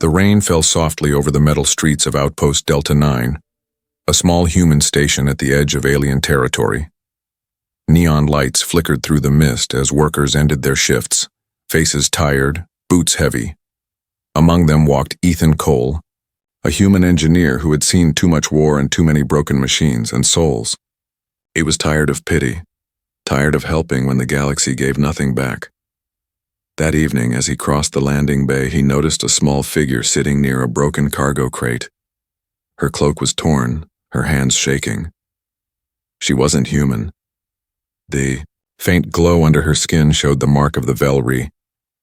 The rain fell softly over the metal streets of Outpost Delta 9, a small human station at the edge of alien territory. Neon lights flickered through the mist as workers ended their shifts, faces tired, boots heavy. Among them walked Ethan Cole, a human engineer who had seen too much war and too many broken machines and souls. He was tired of pity, tired of helping when the galaxy gave nothing back. That evening, as he crossed the landing bay, he noticed a small figure sitting near a broken cargo crate. Her cloak was torn, her hands shaking. She wasn't human. The faint glow under her skin showed the mark of the Velry,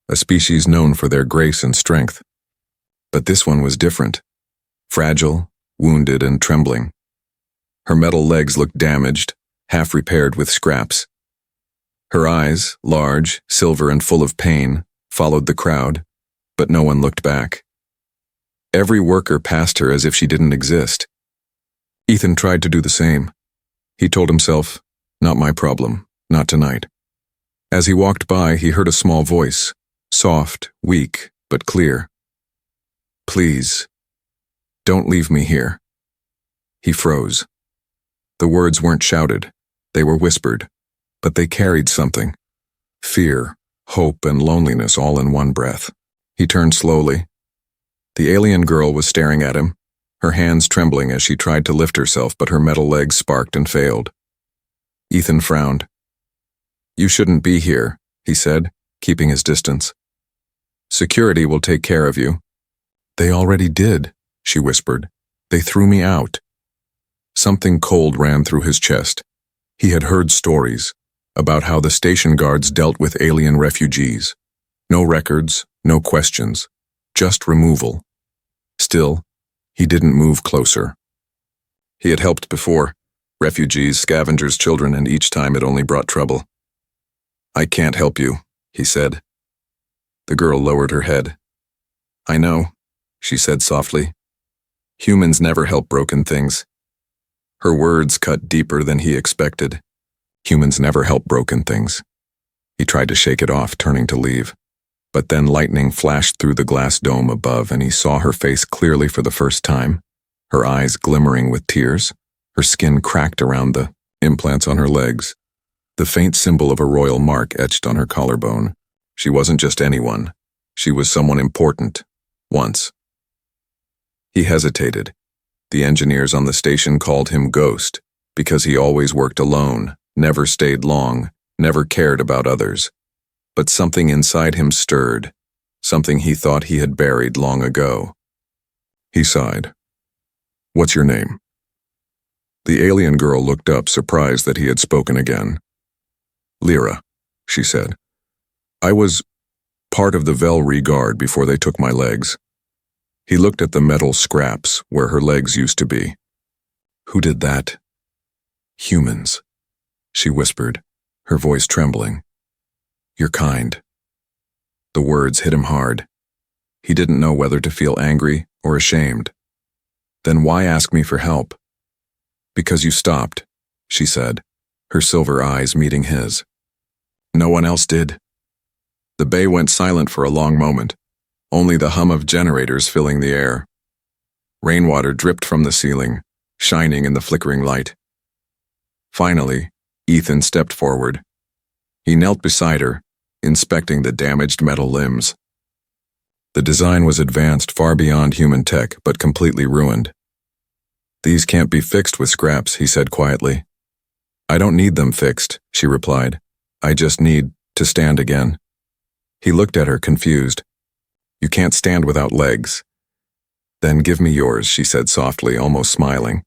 a species known for their grace and strength. But this one was different. Fragile, wounded, and trembling. Her metal legs looked damaged, half repaired with scraps. Her eyes, large, silver, and full of pain, followed the crowd, but no one looked back. Every worker passed her as if she didn't exist. Ethan tried to do the same. He told himself, "Not my problem, not tonight." As he walked by, he heard a small voice, soft, weak, but clear. "Please, don't leave me here." He froze. The words weren't shouted, they were whispered, but they carried something. Fear, hope, and loneliness all in one breath. He turned slowly. The alien girl was staring at him, her hands trembling as she tried to lift herself, but her metal legs sparked and failed. Ethan frowned. "You shouldn't be here," he said, keeping his distance. "Security will take care of you." "They already did," she whispered. "They threw me out." Something cold ran through his chest. He had heard stories about how the station guards dealt with alien refugees. No records, no questions, just removal. Still, he didn't move closer. He had helped before, refugees, scavengers, children, and each time it only brought trouble. "I can't help you," he said. The girl lowered her head. "I know," she said softly. "Humans never help broken things." Her words cut deeper than he expected. Humans never help broken things. He tried to shake it off, turning to leave. But then lightning flashed through the glass dome above, and he saw her face clearly for the first time, her eyes glimmering with tears, her skin cracked around the implants on her legs, the faint symbol of a royal mark etched on her collarbone. She wasn't just anyone. She was someone important. Once. He hesitated. The engineers on the station called him Ghost because he always worked alone, never stayed long, never cared about others. But something inside him stirred, something he thought he had buried long ago. He sighed. "What's your name?" The alien girl looked up, surprised that he had spoken again. "Lyra," she said. "I was part of the Velry Guard before they took my legs." He looked at the metal scraps where her legs used to be. "Who did that?" "Humans," she whispered, her voice trembling. "You're kind." The words hit him hard. He didn't know whether to feel angry or ashamed. "Then why ask me for help?" "Because you stopped," she said, her silver eyes meeting his. "No one else did." The bay went silent for a long moment, only the hum of generators filling the air. Rainwater dripped from the ceiling, shining in the flickering light. Finally, Ethan stepped forward. He knelt beside her, inspecting the damaged metal limbs. The design was advanced far beyond human tech, but completely ruined. "These can't be fixed with scraps," he said quietly. "I don't need them fixed," she replied. "I just need to stand again." He looked at her, confused. "You can't stand without legs." "Then give me yours," she said softly, almost smiling.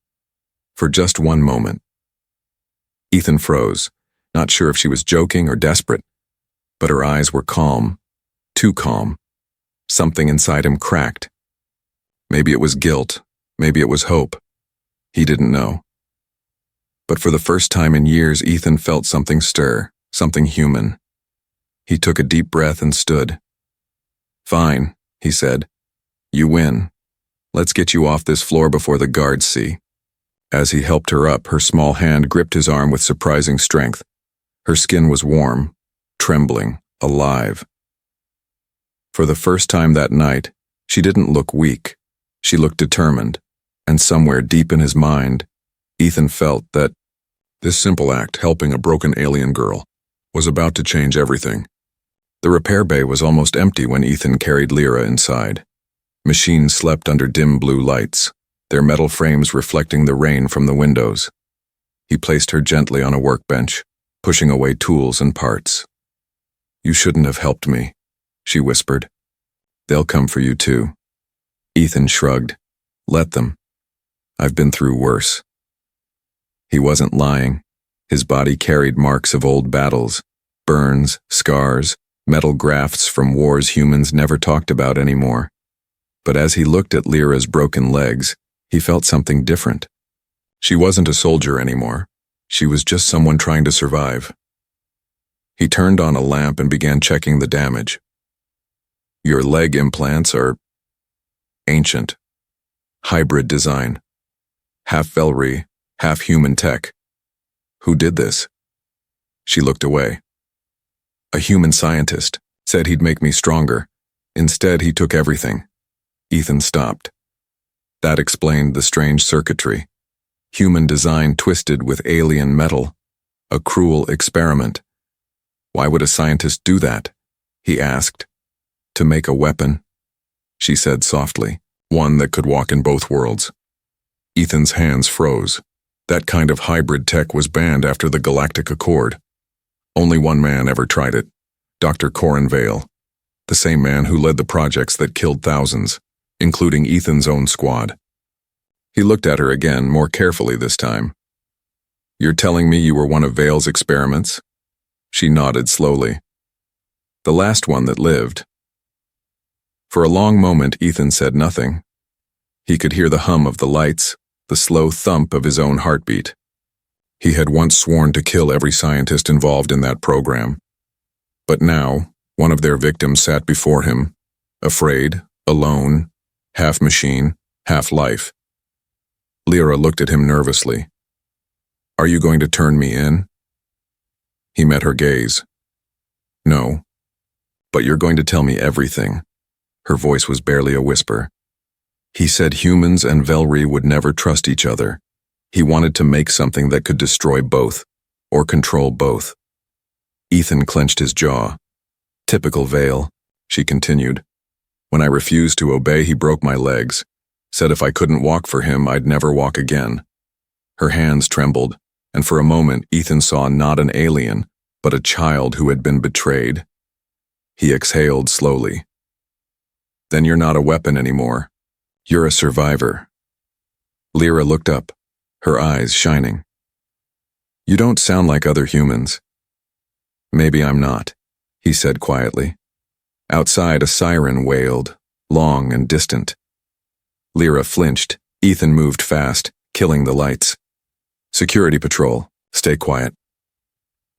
"For just one moment." Ethan froze, not sure if she was joking or desperate, but her eyes were calm, too calm. Something inside him cracked. Maybe it was guilt, maybe it was hope. He didn't know. But for the first time in years, Ethan felt something stir, something human. He took a deep breath and stood. "Fine," he said. "You win. Let's get you off this floor before the guards see." As he helped her up, her small hand gripped his arm with surprising strength. Her skin was warm, trembling, alive. For the first time that night, She didn't look weak. She looked determined, and somewhere deep in his mind, Ethan felt that this simple act, helping a broken alien girl, was about to change everything. The repair bay was almost empty when Ethan carried Lyra inside. Machines slept under dim blue lights, their metal frames reflecting the rain from the windows. He placed her gently on a workbench, pushing away tools and parts. "You shouldn't have helped me," she whispered. "They'll come for you too." Ethan shrugged. "Let them. I've been through worse." He wasn't lying. His body carried marks of old battles, burns, scars, metal grafts from wars humans never talked about anymore. But as he looked at Lyra's broken legs, he felt something different. She wasn't a soldier anymore. She was just someone trying to survive. He turned on a lamp and began checking the damage. "Your leg implants are ancient. Hybrid design. Half Velry, half human tech. Who did this?" She looked away. "A human scientist said he'd make me stronger. Instead, he took everything." Ethan stopped. That explained the strange circuitry. Human design twisted with alien metal. A cruel experiment. "Why would a scientist do that?" he asked. "To make a weapon," she said softly, "one that could walk in both worlds." Ethan's hands froze. That kind of hybrid tech was banned after the Galactic Accord. Only one man ever tried it, Dr. Corin Vale, the same man who led the projects that killed thousands, including Ethan's own squad. He looked at her again, more carefully this time. "You're telling me you were one of Vale's experiments?" She nodded slowly. "The last one that lived." For a long moment, Ethan said nothing. He could hear the hum of the lights, the slow thump of his own heartbeat. He had once sworn to kill every scientist involved in that program. But now, one of their victims sat before him, afraid, alone, half machine, half life. Lyra looked at him nervously. "Are you going to turn me in?" He met her gaze. "No. But you're going to tell me everything." Her voice was barely a whisper. He said humans and Velry would never trust each other. He wanted to make something that could destroy both, or control both. Ethan clenched his jaw. "Typical Vale," she continued. "When I refused to obey, he broke my legs. Said if I couldn't walk for him, I'd never walk again." Her hands trembled, and for a moment Ethan saw not an alien, but a child who had been betrayed. He exhaled slowly. "Then you're not a weapon anymore. You're a survivor." Lyra looked up, her eyes shining. "You don't sound like other humans." "Maybe I'm not," he said quietly. Outside, a siren wailed, long and distant. Lyra flinched. Ethan moved fast, killing the lights. "Security patrol, stay quiet."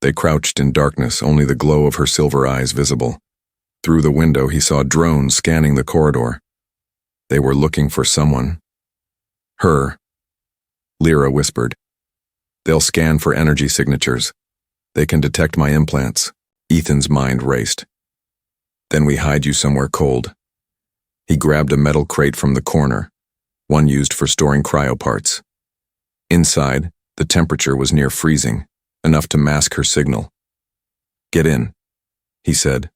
They crouched in darkness, only the glow of her silver eyes visible. Through the window, he saw drones scanning the corridor. They were looking for someone. "Her," Lyra whispered. "They'll scan for energy signatures. They can detect my implants." Ethan's mind raced. "Then we hide you somewhere cold." He grabbed a metal crate from the corner, one used for storing cryoparts. Inside, the temperature was near freezing, enough to mask her signal. "Get in," he said.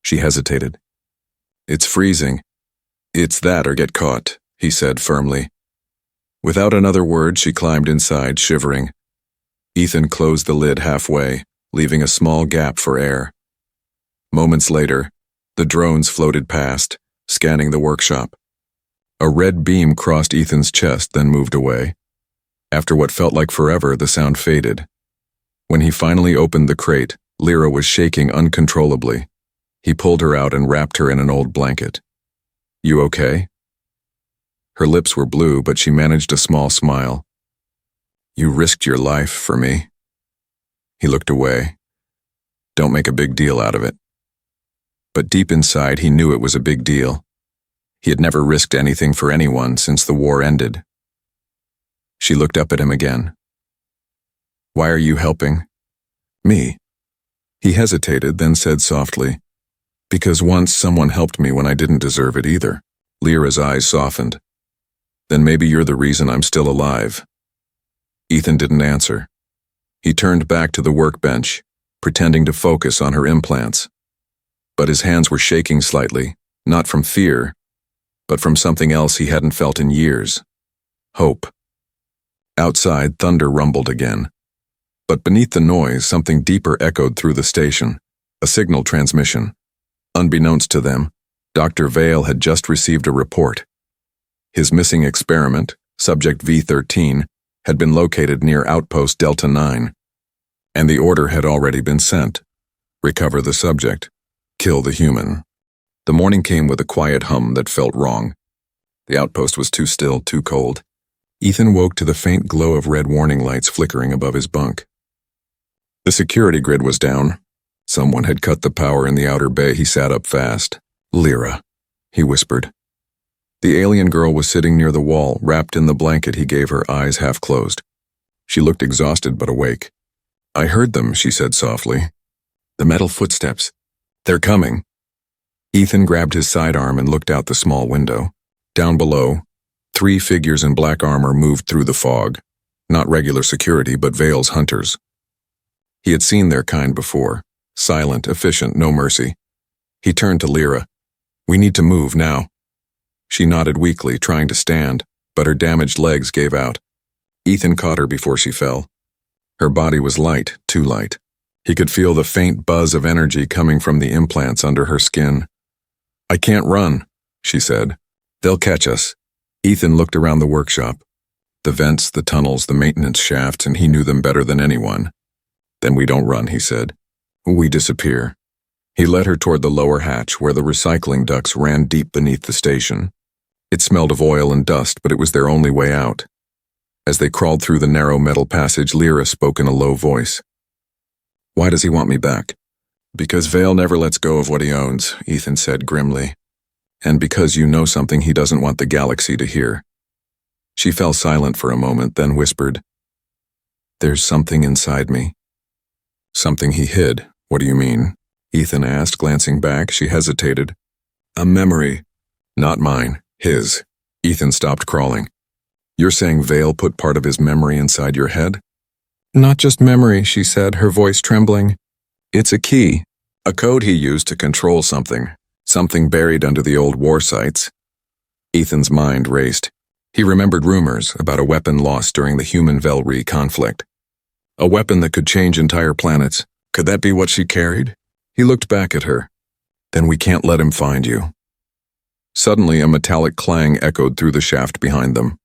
She hesitated. "It's freezing." "It's that or get caught," he said firmly. Without another word, she climbed inside, shivering. Ethan closed the lid halfway, leaving a small gap for air. Moments later, the drones floated past, scanning the workshop. A red beam crossed Ethan's chest, then moved away. After what felt like forever, the sound faded. When he finally opened the crate, Lyra was shaking uncontrollably. He pulled her out and wrapped her in an old blanket. "You okay?" Her lips were blue, but she managed a small smile. "You risked your life for me." He looked away. "Don't make a big deal out of it." But deep inside, he knew it was a big deal. He had never risked anything for anyone since the war ended. She looked up at him again. "Why are you helping?" "Me?" He hesitated, then said softly, "Because once someone helped me when I didn't deserve it either." Lyra's eyes softened. Then maybe you're the reason I'm still alive. Ethan didn't answer. He turned back to the workbench, pretending to focus on her implants. But his hands were shaking slightly, not from fear, but from something else he hadn't felt in years. Hope. Outside, thunder rumbled again. But beneath the noise, something deeper echoed through the station, a signal transmission. Unbeknownst to them, Dr. Vale had just received a report. His missing experiment, Subject V13, had been located near Outpost Delta 9, and the order had already been sent. Recover the subject. Kill the human. The morning came with a quiet hum that felt wrong. The outpost was too still, too cold. Ethan woke to the faint glow of red warning lights flickering above his bunk. The security grid was down. Someone had cut the power in the outer bay. He sat up fast. Lyra, he whispered. The alien girl was sitting near the wall, wrapped in the blanket he gave her, eyes half closed. She looked exhausted but awake. I heard them, she said softly. The metal footsteps. They're coming. Ethan grabbed his sidearm and looked out the small window. Down below, 3 figures in black armor moved through the fog. Not regular security, but Vale's hunters. He had seen their kind before. Silent, efficient, no mercy. He turned to Lyra. We need to move now. She nodded weakly, trying to stand, but her damaged legs gave out. Ethan caught her before she fell. Her body was light, too light. He could feel the faint buzz of energy coming from the implants under her skin. I can't run, she said. They'll catch us. Ethan looked around the workshop. The vents, the tunnels, the maintenance shafts, and he knew them better than anyone. Then we don't run, he said. We disappear. He led her toward the lower hatch where the recycling ducts ran deep beneath the station. It smelled of oil and dust, but it was their only way out. As they crawled through the narrow metal passage, Lyra spoke in a low voice. Why does he want me back? Because Vale never lets go of what he owns, Ethan said grimly. And because you know something he doesn't want the galaxy to hear. She fell silent for a moment, then whispered, There's something inside me. Something he hid. What do you mean? Ethan asked, glancing back. She hesitated. A memory. Not mine. His. Ethan stopped crawling. You're saying Vale put part of his memory inside your head? Not just memory, she said, her voice trembling. It's a key. A code he used to control something. Something buried under the old war sites. Ethan's mind raced. He remembered rumors about a weapon lost during the human-Velry conflict. A weapon that could change entire planets. Could that be what she carried? He looked back at her. Then we can't let him find you. Suddenly, a metallic clang echoed through the shaft behind them.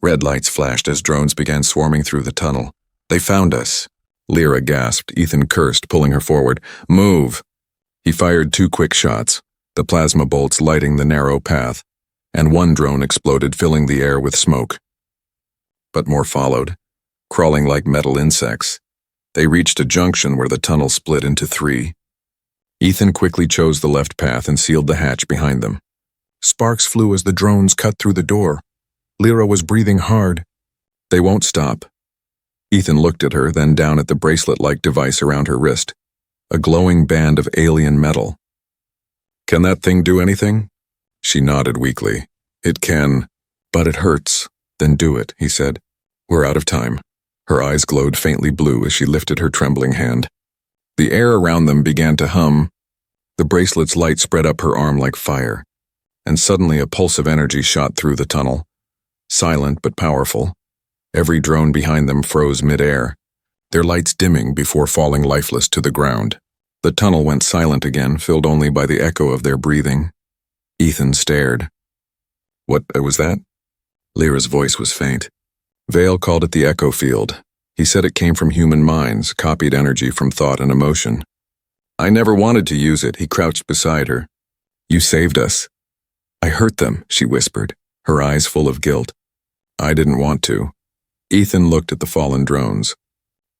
Red lights flashed as drones began swarming through the tunnel. They found us. Lyra gasped. Ethan cursed, pulling her forward. Move! He fired 2 quick shots, the plasma bolts lighting the narrow path, and one drone exploded, filling the air with smoke. But more followed, crawling like metal insects. They reached a junction where the tunnel split into 3. Ethan quickly chose the left path and sealed the hatch behind them. Sparks flew as the drones cut through the door. Lyra was breathing hard. They won't stop. Ethan looked at her, then down at the bracelet-like device around her wrist, a glowing band of alien metal. Can that thing do anything? She nodded weakly. It can, but it hurts. Then do it, he said. We're out of time. Her eyes glowed faintly blue as she lifted her trembling hand. The air around them began to hum. The bracelet's light spread up her arm like fire, and suddenly a pulse of energy shot through the tunnel. Silent but powerful. Every drone behind them froze mid-air, their lights dimming before falling lifeless to the ground. The tunnel went silent again, filled only by the echo of their breathing. Ethan stared. What was that? Lyra's voice was faint. Vale called it the echo field. He said it came from human minds, copied energy from thought and emotion. I never wanted to use it, he crouched beside her. You saved us. I hurt them, she whispered, her eyes full of guilt. I didn't want to. Ethan looked at the fallen drones.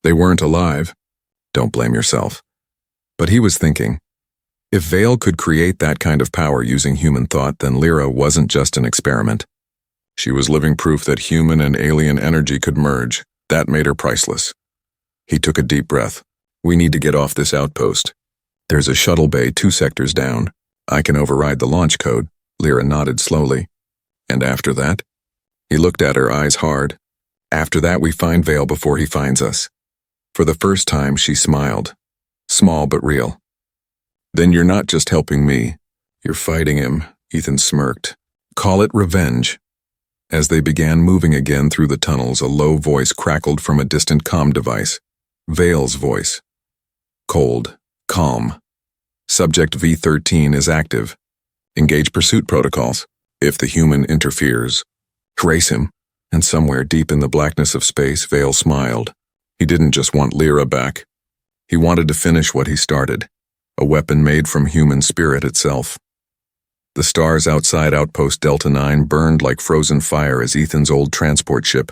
They weren't alive. Don't blame yourself. But he was thinking, if Vale could create that kind of power using human thought, then Lyra wasn't just an experiment. She was living proof that human and alien energy could merge. That made her priceless. He took a deep breath. We need to get off this outpost. There's a shuttle bay 2 sectors down. I can override the launch code. Lyra nodded slowly. And after that? He looked at her, eyes hard. After that we find Vale before he finds us. For the first time she smiled. Small but real. Then you're not just helping me. You're fighting him, Ethan smirked. Call it revenge. As they began moving again through the tunnels, a low voice crackled from a distant comm device. Vale's voice. Cold. Calm. Subject V-13 is active. Engage pursuit protocols. If the human interferes, trace him. And somewhere deep in the blackness of space, Vale smiled. He didn't just want Lyra back. He wanted to finish what he started. A weapon made from human spirit itself. The stars outside Outpost Delta 9 burned like frozen fire as Ethan's old transport ship.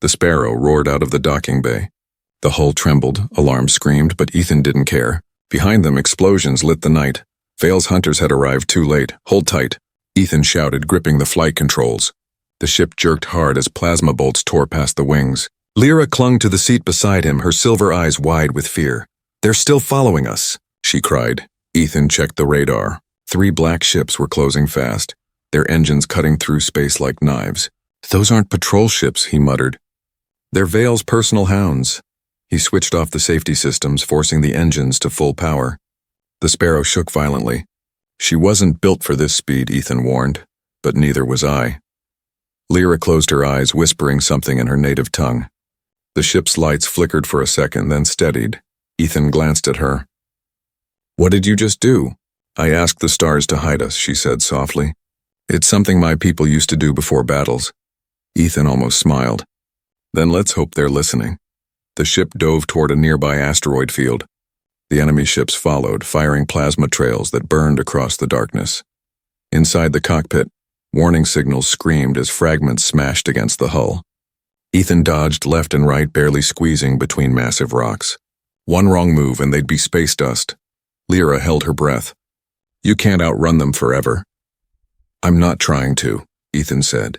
The Sparrow roared out of the docking bay. The hull trembled, alarms screamed, but Ethan didn't care. Behind them, explosions lit the night. Vale's hunters had arrived too late. Hold tight, Ethan shouted, gripping the flight controls. The ship jerked hard as plasma bolts tore past the wings. Lyra clung to the seat beside him, her silver eyes wide with fear. They're still following us, she cried. Ethan checked the radar. 3 black ships were closing fast, their engines cutting through space like knives. Those aren't patrol ships, he muttered. They're Vale's personal hounds. He switched off the safety systems, forcing the engines to full power. The Sparrow shook violently. She wasn't built for this speed, Ethan warned, but neither was I. Lyra closed her eyes, whispering something in her native tongue. The ship's lights flickered for a second, then steadied. Ethan glanced at her. What did you just do? I asked the stars to hide us, she said softly. It's something my people used to do before battles. Ethan almost smiled. Then let's hope they're listening. The ship dove toward a nearby asteroid field. The enemy ships followed, firing plasma trails that burned across the darkness. Inside the cockpit, warning signals screamed as fragments smashed against the hull. Ethan dodged left and right, barely squeezing between massive rocks. One wrong move and they'd be space dust. Lyra held her breath. You can't outrun them forever. I'm not trying to, Ethan said.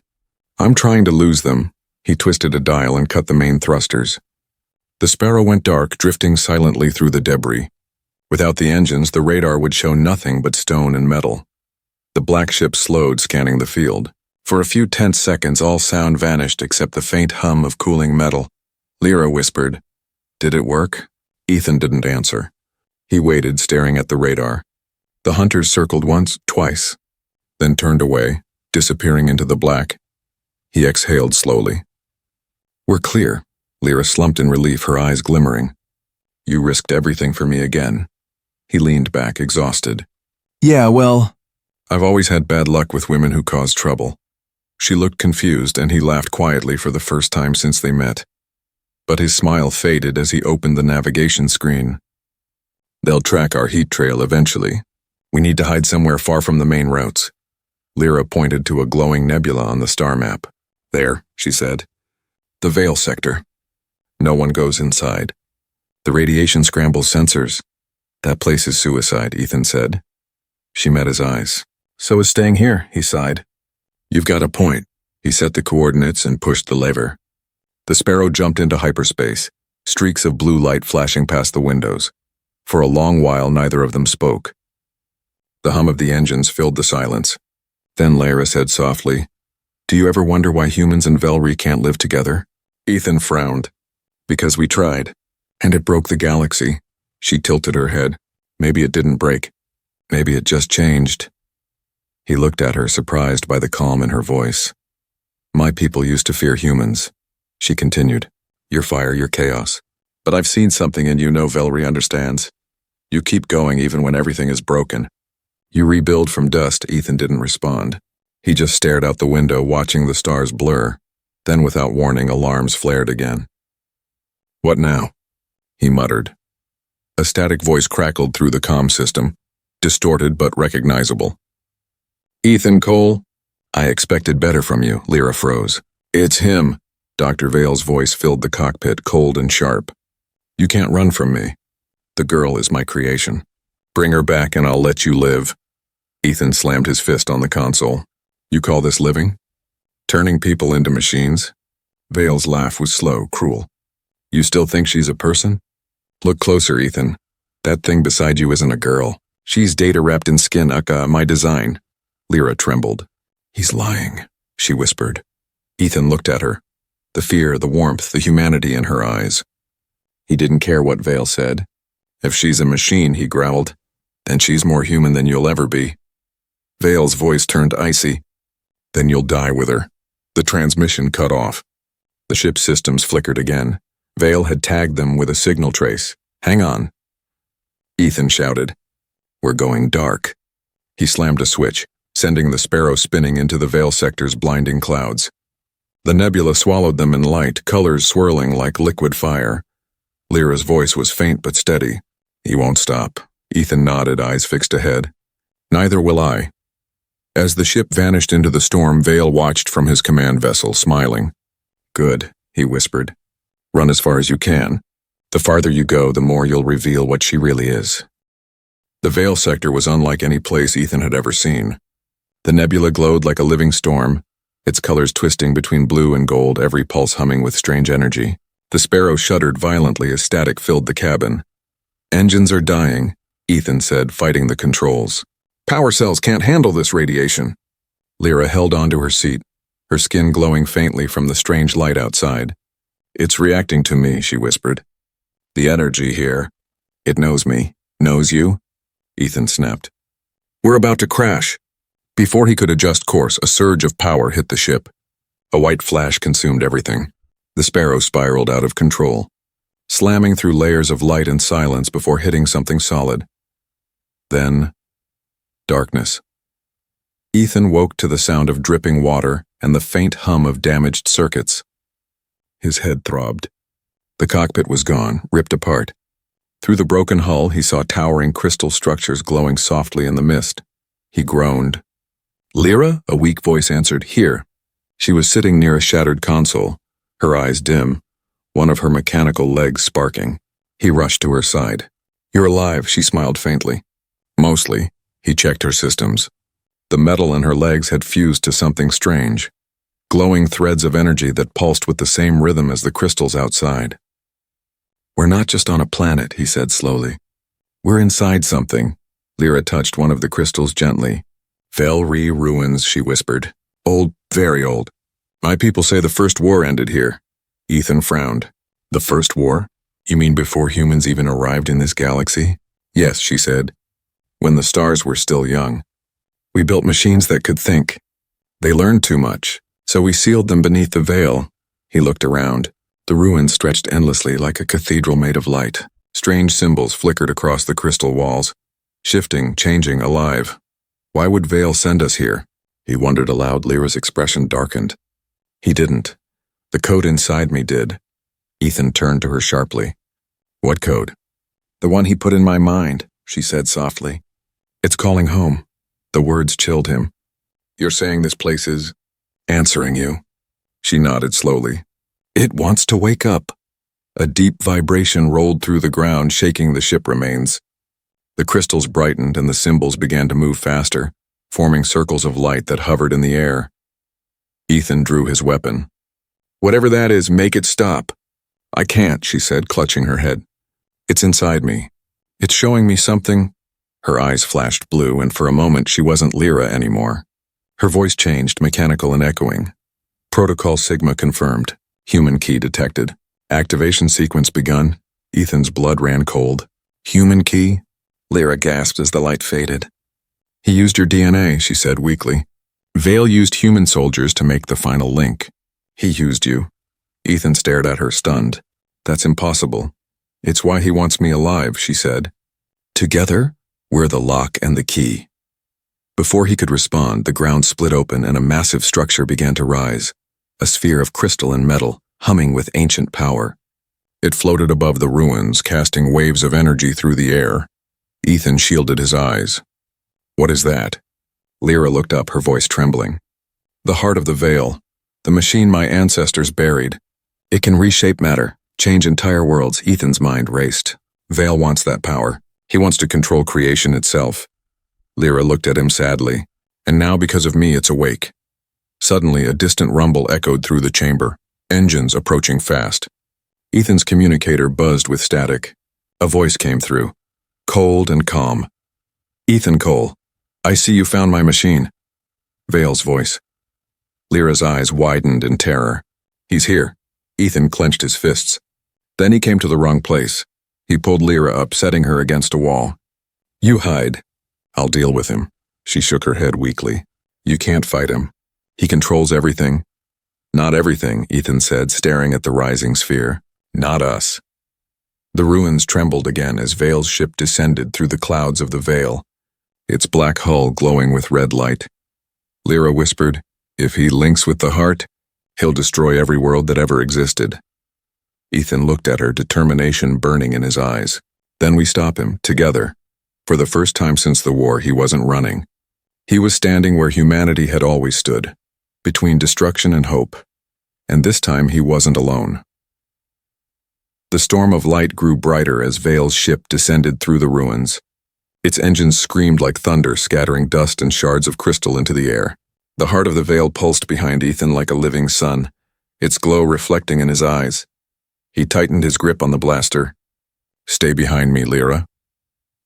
I'm trying to lose them. He twisted a dial and cut the main thrusters. The Sparrow went dark, drifting silently through the debris. Without the engines, the radar would show nothing but stone and metal. The black ship slowed, scanning the field. For a few tense seconds, all sound vanished except the faint hum of cooling metal. Lyra whispered, Did it work? Ethan didn't answer. He waited, staring at the radar. The hunters circled once, twice, then turned away, disappearing into the black. He exhaled slowly. We're clear. Lyra slumped in relief, her eyes glimmering. You risked everything for me again. He leaned back, exhausted. Yeah, well, I've always had bad luck with women who cause trouble. She looked confused, and he laughed quietly for the first time since they met. But his smile faded as he opened the navigation screen. They'll track our heat trail eventually. We need to hide somewhere far from the main routes. Lyra pointed to a glowing nebula on the star map. There, she said. The Vale sector. No one goes inside. The radiation scrambles sensors. That place is suicide, Ethan said. She met his eyes. So is staying here, he sighed. You've got a point. He set the coordinates and pushed the lever. The Sparrow jumped into hyperspace, streaks of blue light flashing past the windows. For a long while, neither of them spoke. The hum of the engines filled the silence. Then Lyra said softly, Do you ever wonder why humans and Velry can't live together? Ethan frowned. Because we tried. And it broke the galaxy. She tilted her head. Maybe it didn't break. Maybe it just changed. He looked at her, surprised by the calm in her voice. My people used to fear humans. She continued. Your fire, your chaos. But I've seen something in you no Velry understands. You keep going even when everything is broken. You rebuild from dust. Ethan didn't respond. He just stared out the window, watching the stars blur. Then, without warning, alarms flared again. What now? He muttered. A static voice crackled through the comm system, distorted but recognizable. Ethan Cole? I expected better from you, Lyra froze. It's him. Dr. Vale's voice filled the cockpit, cold and sharp. You can't run from me. The girl is my creation. Bring her back and I'll let you live. Ethan slammed his fist on the console. You call this living? Turning people into machines? Vale's laugh was slow, cruel. You still think she's a person? Look closer, Ethan. That thing beside you isn't a girl. She's data wrapped in skin, aka my design. Lyra trembled. "He's lying," she whispered. Ethan looked at her, the fear, the warmth, the humanity in her eyes. He didn't care what Vale said. "If she's a machine," he growled, "then she's more human than you'll ever be." Vale's voice turned icy. "Then you'll die with her." The transmission cut off. The ship's systems flickered again. Vale had tagged them with a signal trace. "Hang on." Ethan shouted. "We're going dark." He slammed a switch, sending the Sparrow spinning into the Vale sector's blinding clouds. The nebula swallowed them in light, colors swirling like liquid fire. Lyra's voice was faint but steady. "He won't stop." Ethan nodded, eyes fixed ahead. "Neither will I." As the ship vanished into the storm, Vale watched from his command vessel, smiling. "Good," he whispered. "Run as far as you can. The farther you go, the more you'll reveal what she really is." The Vale sector was unlike any place Ethan had ever seen. The nebula glowed like a living storm, its colors twisting between blue and gold, every pulse humming with strange energy. The Sparrow shuddered violently as static filled the cabin. "Engines are dying," Ethan said, fighting the controls. "Power cells can't handle this radiation." Lyra held onto her seat, her skin glowing faintly from the strange light outside. "It's reacting to me," she whispered. "The energy here. It knows me. Knows you?" Ethan snapped. "We're about to crash." Before he could adjust course, a surge of power hit the ship. A white flash consumed everything. The Sparrow spiraled out of control, slamming through layers of light and silence before hitting something solid. Then, darkness. Ethan woke to the sound of dripping water and the faint hum of damaged circuits. His head throbbed. The cockpit was gone, ripped apart. Through the broken hull, he saw towering crystal structures glowing softly in the mist. He groaned. "Lyra?" a weak voice answered. "Here." She was sitting near a shattered console, her eyes dim, one of her mechanical legs sparking. He rushed to her side. "You're alive," she smiled faintly. "Mostly." He checked her systems. The metal in her legs had fused to something strange, glowing threads of energy that pulsed with the same rhythm as the crystals outside. "We're not just on a planet," he said slowly. "We're inside something." Lyra touched one of the crystals gently. "Velry ruins," she whispered. "Old, very old. My people say the First War ended here." Ethan frowned. "The First War? You mean before humans even arrived in this galaxy?" "Yes," she said. "When the stars were still young. We built machines that could think. They learned too much, so we sealed them beneath the veil." He looked around. The ruins stretched endlessly like a cathedral made of light. Strange symbols flickered across the crystal walls, shifting, changing, alive. Why would Vale send us here? He wondered aloud. Lyra's expression darkened. "He didn't. The code inside me did." Ethan turned to her sharply. "What code?" "The one he put in my mind," she said softly. "It's calling home." The words chilled him. "You're saying this place is answering you?" She nodded slowly. "It wants to wake up." A deep vibration rolled through the ground, shaking the ship remains. The crystals brightened and the symbols began to move faster, forming circles of light that hovered in the air. Ethan drew his weapon. "Whatever that is, make it stop." "I can't," she said, clutching her head. "It's inside me. It's showing me something." Her eyes flashed blue, and for a moment she wasn't Lyra anymore. Her voice changed, mechanical and echoing. "Protocol Sigma confirmed. Human key detected. Activation sequence begun." Ethan's blood ran cold. "Human key?" Lyra gasped as the light faded. "He used your DNA," she said weakly. "Vale used human soldiers to make the final link. He used you." Ethan stared at her, stunned. "That's impossible." "It's why he wants me alive," she said. "Together, we're the lock and the key." Before he could respond, the ground split open and a massive structure began to rise, a sphere of crystal and metal, humming with ancient power. It floated above the ruins, casting waves of energy through the air. Ethan shielded his eyes. "What is that?" Lyra looked up, her voice trembling. "The heart of the Vale, the machine my ancestors buried. It can reshape matter, change entire worlds." Ethan's mind raced. Vale wants that power. He wants to control creation itself. Lyra looked at him sadly. "And now, because of me, it's awake." Suddenly, a distant rumble echoed through the chamber, engines approaching fast. Ethan's communicator buzzed with static. A voice came through, cold and calm. "Ethan Cole, I see you found my machine. Vale's voice. Lyra's eyes widened in terror. He's here. Ethan clenched his fists. Then he came to the wrong place. He pulled Lyra up, setting her against a wall. You hide. I'll deal with him. She shook her head weakly. You can't fight him. He controls everything. Not everything, Ethan said, staring at the rising sphere. Not us. The ruins trembled again as Vale's ship descended through the clouds of the veil, its black hull glowing with red light. Lyra whispered, if he links with the heart, he'll destroy every world that ever existed. Ethan looked at her, determination burning in his eyes. Then we stop him, together. For the first time since the war, he wasn't running. He was standing where humanity had always stood, between destruction and hope. And this time he wasn't alone. The storm of light grew brighter as Vale's ship descended through the ruins. Its engines screamed like thunder, scattering dust and shards of crystal into the air. The heart of the veil pulsed behind Ethan like a living sun, its glow reflecting in his eyes. He tightened his grip on the blaster. Stay behind me, Lyra.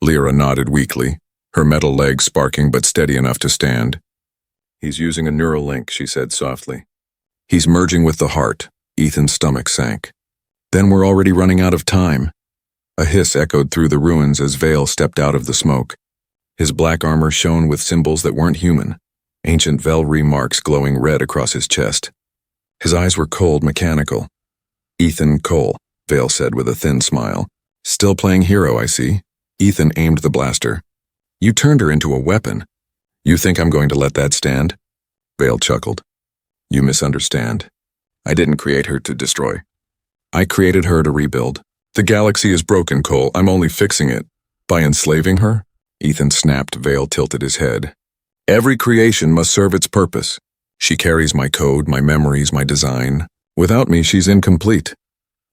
Lyra nodded weakly, her metal legs sparking but steady enough to stand. He's using a neural link, she said softly. He's merging with the heart. Ethan's stomach sank. Then we're already running out of time. A hiss echoed through the ruins as Vale stepped out of the smoke. His black armor shone with symbols that weren't human, ancient Velry marks glowing red across his chest. His eyes were cold, mechanical. Ethan Cole, Vale said with a thin smile. Still playing hero, I see. Ethan aimed the blaster. You turned her into a weapon. You think I'm going to let that stand? Vale chuckled. You misunderstand. I didn't create her to destroy. I created her to rebuild. The galaxy is broken, Cole. I'm only fixing it. By enslaving her? Ethan snapped. Vale tilted his head. Every creation must serve its purpose. She carries my code, my memories, my design. Without me, she's incomplete.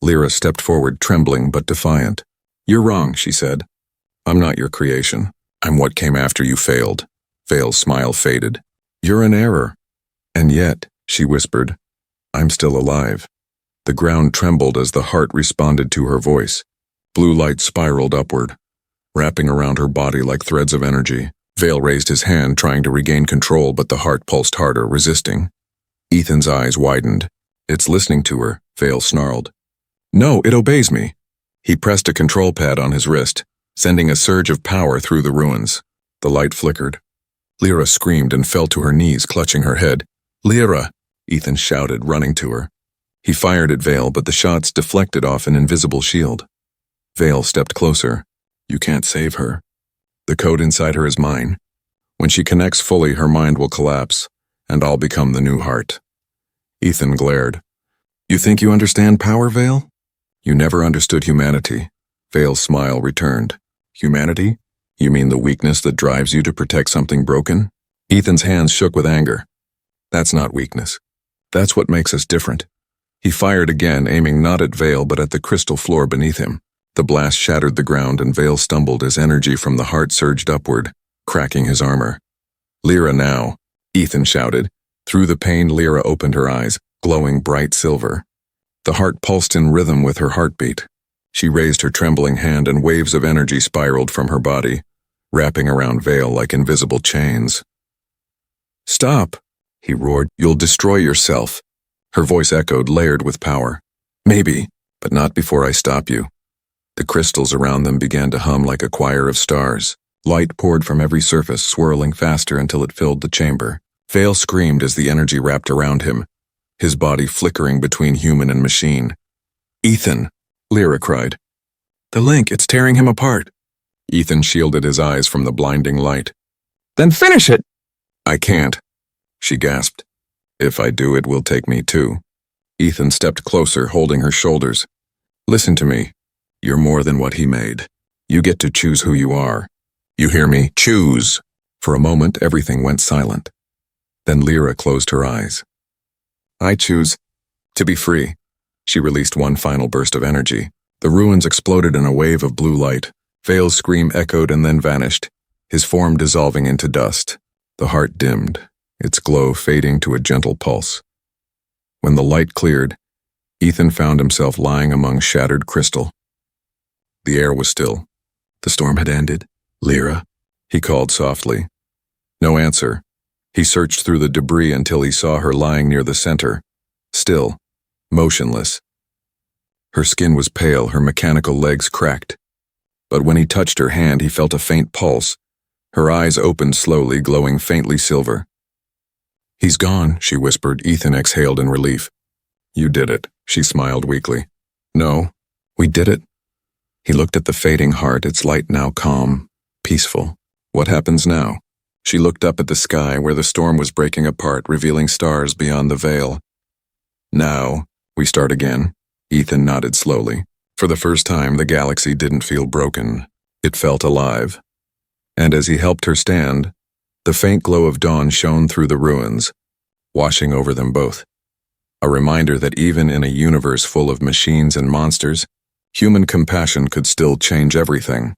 Lyra stepped forward, trembling but defiant. You're wrong, she said. I'm not your creation. I'm what came after you failed. Vale's smile faded. You're an error. And yet, she whispered, I'm still alive. The ground trembled as the heart responded to her voice. Blue light spiraled upward, wrapping around her body like threads of energy. Vale raised his hand, trying to regain control, but the heart pulsed harder, resisting. Ethan's eyes widened. It's listening to her, Vale snarled. No, it obeys me. He pressed a control pad on his wrist, sending a surge of power through the ruins. The light flickered. Lyra screamed and fell to her knees, clutching her head. Lyra! Ethan shouted, running to her. He fired at Vale, but the shots deflected off an invisible shield. Vale stepped closer. You can't save her. The code inside her is mine. When she connects fully, her mind will collapse, and I'll become the new heart. Ethan glared. You think you understand power, Vale? You never understood humanity. Vale's smile returned. Humanity? You mean the weakness that drives you to protect something broken? Ethan's hands shook with anger. That's not weakness. That's what makes us different. He fired again, aiming not at Vale but at the crystal floor beneath him. The blast shattered the ground and Vale stumbled as energy from the heart surged upward, cracking his armor. Lyra now, Ethan shouted. Through the pain, Lyra opened her eyes, glowing bright silver. The heart pulsed in rhythm with her heartbeat. She raised her trembling hand and waves of energy spiraled from her body, wrapping around Vale like invisible chains. Stop, he roared. You'll destroy yourself. Her voice echoed, layered with power. Maybe, but not before I stop you. The crystals around them began to hum like a choir of stars. Light poured from every surface, swirling faster until it filled the chamber. Vale screamed as the energy wrapped around him, his body flickering between human and machine. Ethan, Lyra cried. The link, it's tearing him apart. Ethan shielded his eyes from the blinding light. Then finish it! I can't, she gasped. If I do, it will take me too. Ethan stepped closer, holding her shoulders. Listen to me. You're more than what he made. You get to choose who you are. You hear me? Choose! For a moment, everything went silent. Then Lyra closed her eyes. I choose to be free. She released one final burst of energy. The ruins exploded in a wave of blue light. Vale's scream echoed and then vanished, his form dissolving into dust. The heart dimmed, its glow fading to a gentle pulse. When the light cleared, Ethan found himself lying among shattered crystal. The air was still. The storm had ended. Lyra, he called softly. No answer. He searched through the debris until he saw her lying near the center, still, motionless. Her skin was pale, her mechanical legs cracked. But when he touched her hand, he felt a faint pulse. Her eyes opened slowly, glowing faintly silver. "He's gone," she whispered. Ethan exhaled in relief. "You did it," she smiled weakly. "No, we did it." He looked at the fading heart, its light now calm, peaceful. "What happens now?" She looked up at the sky where the storm was breaking apart, revealing stars beyond the veil. "Now, we start again." Ethan nodded slowly. For the first time, the galaxy didn't feel broken. It felt alive. And as he helped her stand, the faint glow of dawn shone through the ruins, washing over them both. A reminder that even in a universe full of machines and monsters, human compassion could still change everything.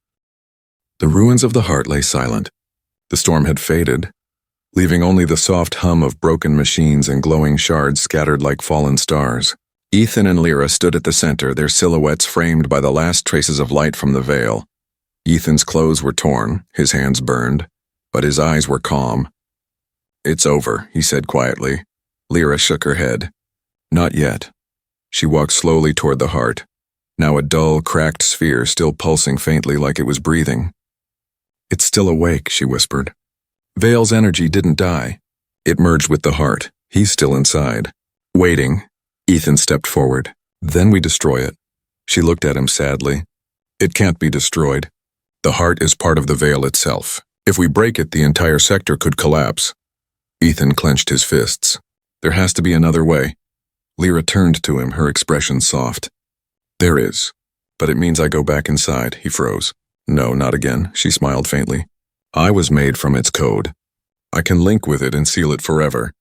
The ruins of the heart lay silent. The storm had faded, leaving only the soft hum of broken machines and glowing shards scattered like fallen stars. Ethan and Lyra stood at the center, their silhouettes framed by the last traces of light from the veil. Ethan's clothes were torn, his hands burned, but his eyes were calm. "It's over," he said quietly. Lyra shook her head. "Not yet." She walked slowly toward the heart, now a dull, cracked sphere still pulsing faintly like it was breathing. "It's still awake," she whispered. Veil's energy didn't die. It merged with the heart. He's still inside. Waiting. Ethan stepped forward. "Then we destroy it." She looked at him sadly. "It can't be destroyed. The heart is part of the veil itself. If we break it, the entire sector could collapse." Ethan clenched his fists. "There has to be another way." Lyra turned to him, her expression soft. "There is. But it means I go back inside." He froze. "No, not again," she smiled faintly. "I was made from its code. I can link with it and seal it forever.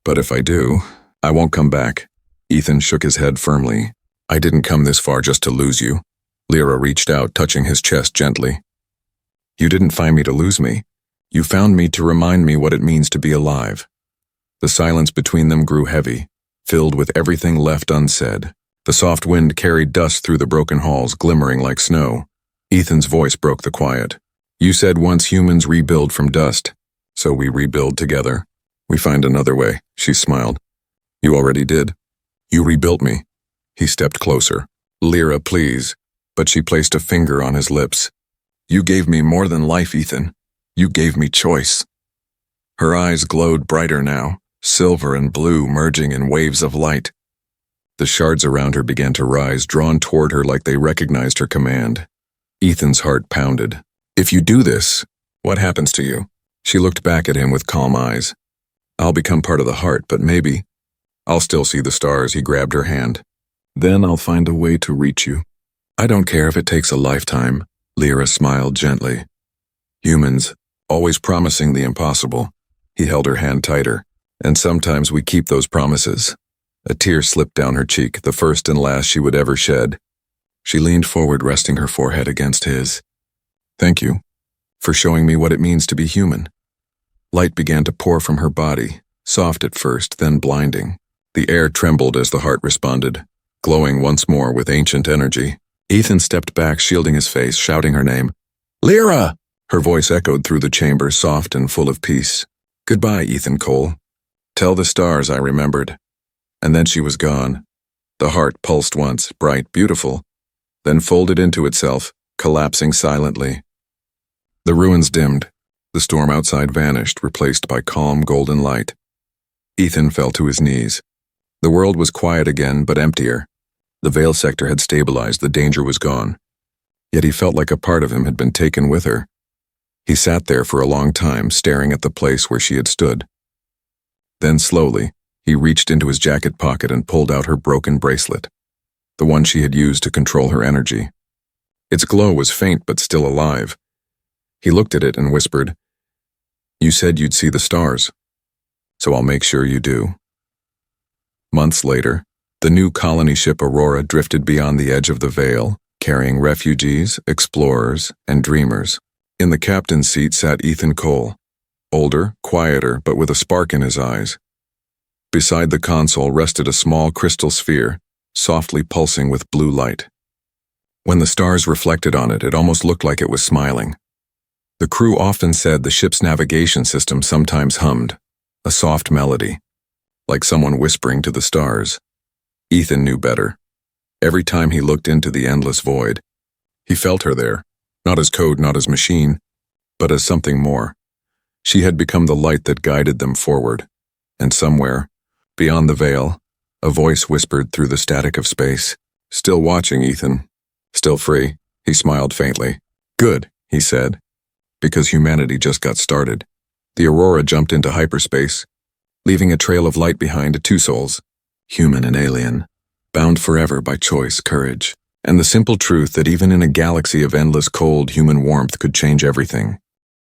But if I do, I won't come back." Ethan shook his head firmly. "I didn't come this far just to lose you." Lyra reached out, touching his chest gently. "You didn't find me to lose me. You found me to remind me what it means to be alive." The silence between them grew heavy, filled with everything left unsaid. The soft wind carried dust through the broken halls, glimmering like snow. Ethan's voice broke the quiet. "You said once humans rebuild from dust, so we rebuild together. We find another way," she smiled. "You already did. You rebuilt me." He stepped closer. "Lyra, please." But she placed a finger on his lips. "You gave me more than life, Ethan. You gave me choice." Her eyes glowed brighter now, silver and blue merging in waves of light. The shards around her began to rise, drawn toward her like they recognized her command. Ethan's heart pounded. "If you do this, what happens to you?" She looked back at him with calm eyes. "I'll become part of the heart, but maybe I'll still see the stars." He grabbed her hand. "Then I'll find a way to reach you." "I don't care if it takes a lifetime." Lyra smiled gently. "Humans, always promising the impossible." He held her hand tighter. "And sometimes we keep those promises." A tear slipped down her cheek, the first and last she would ever shed. She leaned forward, resting her forehead against his. "Thank you for showing me what it means to be human." Light began to pour from her body, soft at first, then blinding. The air trembled as the heart responded, glowing once more with ancient energy. Ethan stepped back, shielding his face, shouting her name. "Lyra!" Her voice echoed through the chamber, soft and full of peace. "Goodbye, Ethan Cole. Tell the stars I remembered." And then she was gone. The heart pulsed once, bright, beautiful, then folded into itself, collapsing silently. The ruins dimmed. The storm outside vanished, replaced by calm golden light. Ethan fell to his knees. The world was quiet again, but emptier. The veil sector had stabilized, the danger was gone. Yet he felt like a part of him had been taken with her. He sat there for a long time, staring at the place where she had stood. Then slowly, he reached into his jacket pocket and pulled out her broken bracelet, the one she had used to control her energy. Its glow was faint but still alive. He looked at it and whispered, "You said you'd see the stars, so I'll make sure you do." Months later, the new colony ship Aurora drifted beyond the edge of the veil, carrying refugees, explorers, and dreamers. In the captain's seat sat Ethan Cole, older, quieter, but with a spark in his eyes. Beside the console rested a small crystal sphere, softly pulsing with blue light. When the stars reflected on it, it almost looked like it was smiling. The crew often said the ship's navigation system sometimes hummed, a soft melody, like someone whispering to the stars. Ethan knew better. Every time he looked into the endless void, he felt her there, not as code, not as machine, but as something more. She had become the light that guided them forward, and somewhere, beyond the veil, a voice whispered through the static of space. "Still watching, Ethan. Still free." He smiled faintly. "Good," he said, because humanity just got started. The Aurora jumped into hyperspace, leaving a trail of light behind, two souls, human and alien, bound forever by choice, courage, and the simple truth that even in a galaxy of endless cold, human warmth could change everything.